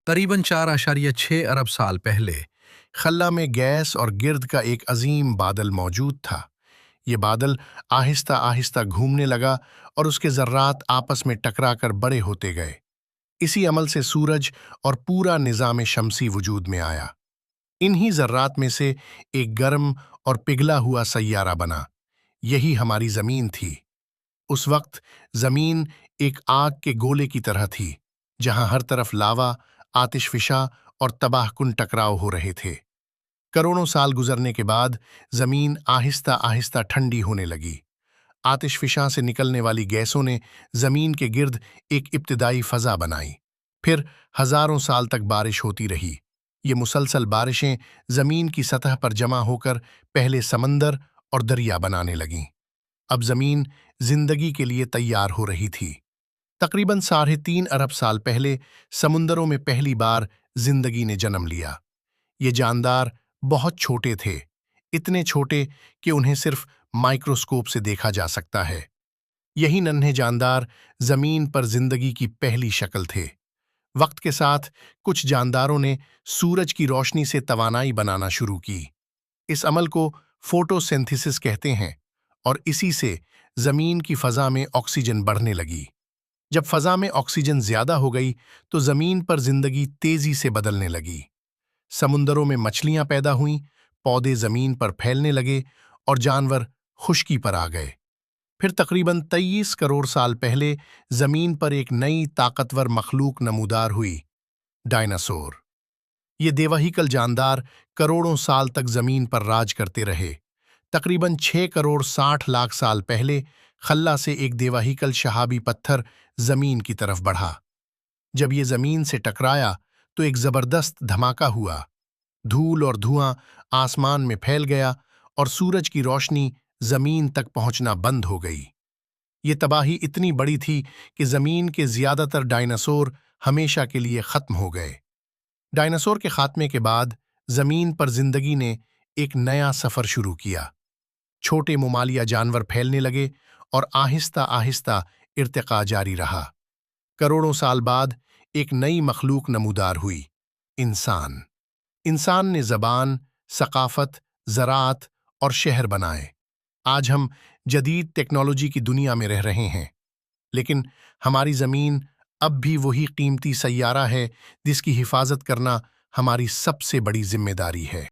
تقریباً 4.6 ارب سال پہلے خلا میں گیس اور گرد کا ایک عظیم بادل موجود تھا۔ یہ بادل آہستہ آہستہ گھومنے لگا اور اس کے ذرات آپس میں ٹکرا کر بڑے ہوتے گئے۔ اسی عمل سے سورج اور پورا نظام شمسی وجود میں آیا۔ انہی ذرات میں سے ایک گرم اور پگھلا ہوا سیارہ بنا۔ یہی ہماری زمین تھی۔ اس وقت زمین ایک آگ کے گولے کی طرح تھی، جہاں ہر طرف لاوا، آتش فشاں اور تباہ کن ٹکراؤ ہو رہے تھے۔ کروڑوں سال گزرنے کے بعد زمین آہستہ آہستہ ٹھنڈی ہونے لگی۔ آتش فشاں سے نکلنے والی گیسوں نے زمین کے گرد ایک ابتدائی فضا بنائی۔ پھر ہزاروں سال تک بارش ہوتی رہی۔ یہ مسلسل بارشیں زمین کی سطح پر جمع ہو کر پہلے سمندر اور دریا بنانے لگیں۔ اب زمین زندگی کے لیے تیار ہو رہی تھی۔ تقریباً 3.5 ارب سال پہلے سمندروں میں پہلی بار زندگی نے جنم لیا۔ یہ جاندار بہت چھوٹے تھے، اتنے چھوٹے کہ انہیں صرف مائکروسکوپ سے دیکھا جا سکتا ہے۔ یہی ننھے جاندار زمین پر زندگی کی پہلی شکل تھے۔ وقت کے ساتھ کچھ جانداروں نے سورج کی روشنی سے توانائی بنانا شروع کی۔ اس عمل کو فوٹو سینتھیسس کہتے ہیں، اور اسی سے زمین کی فضا میں آکسیجن بڑھنے لگی۔ جب فضا میں آکسیجن زیادہ ہو گئی تو زمین پر زندگی تیزی سے بدلنے لگی۔ سمندروں میں مچھلیاں پیدا ہوئیں، پودے زمین پر پھیلنے لگے اور جانور خشکی پر آ گئے۔ پھر تقریباً 23 کروڑ سال پہلے زمین پر ایک نئی طاقتور مخلوق نمودار ہوئی، ڈائناسور۔ یہ دیوہیکل جاندار کروڑوں سال تک زمین پر راج کرتے رہے۔ تقریباً 6 کروڑ 60 لاکھ سال پہلے خلا سے ایک دیوہیکل شہابی پتھر زمین کی طرف بڑھا۔ جب یہ زمین سے ٹکرایا تو ایک زبردست دھماکہ ہوا۔ دھول اور دھواں آسمان میں پھیل گیا اور سورج کی روشنی زمین تک پہنچنا بند ہو گئی۔ یہ تباہی اتنی بڑی تھی کہ زمین کے زیادہ تر ڈائناسور ہمیشہ کے لیے ختم ہو گئے۔ ڈائناسور کے خاتمے کے بعد زمین پر زندگی نے ایک نیا سفر شروع کیا۔ چھوٹے ممالیہ جانور پھیلنے لگے اور آہستہ آہستہ ارتقاء جاری رہا۔ کروڑوں سال بعد ایک نئی مخلوق نمودار ہوئی، انسان۔ انسان نے زبان، ثقافت، زراعت اور شہر بنائے۔ آج ہم جدید ٹیکنالوجی کی دنیا میں رہ رہے ہیں، لیکن ہماری زمین اب بھی وہی قیمتی سیارہ ہے جس کی حفاظت کرنا ہماری سب سے بڑی ذمہ داری ہے۔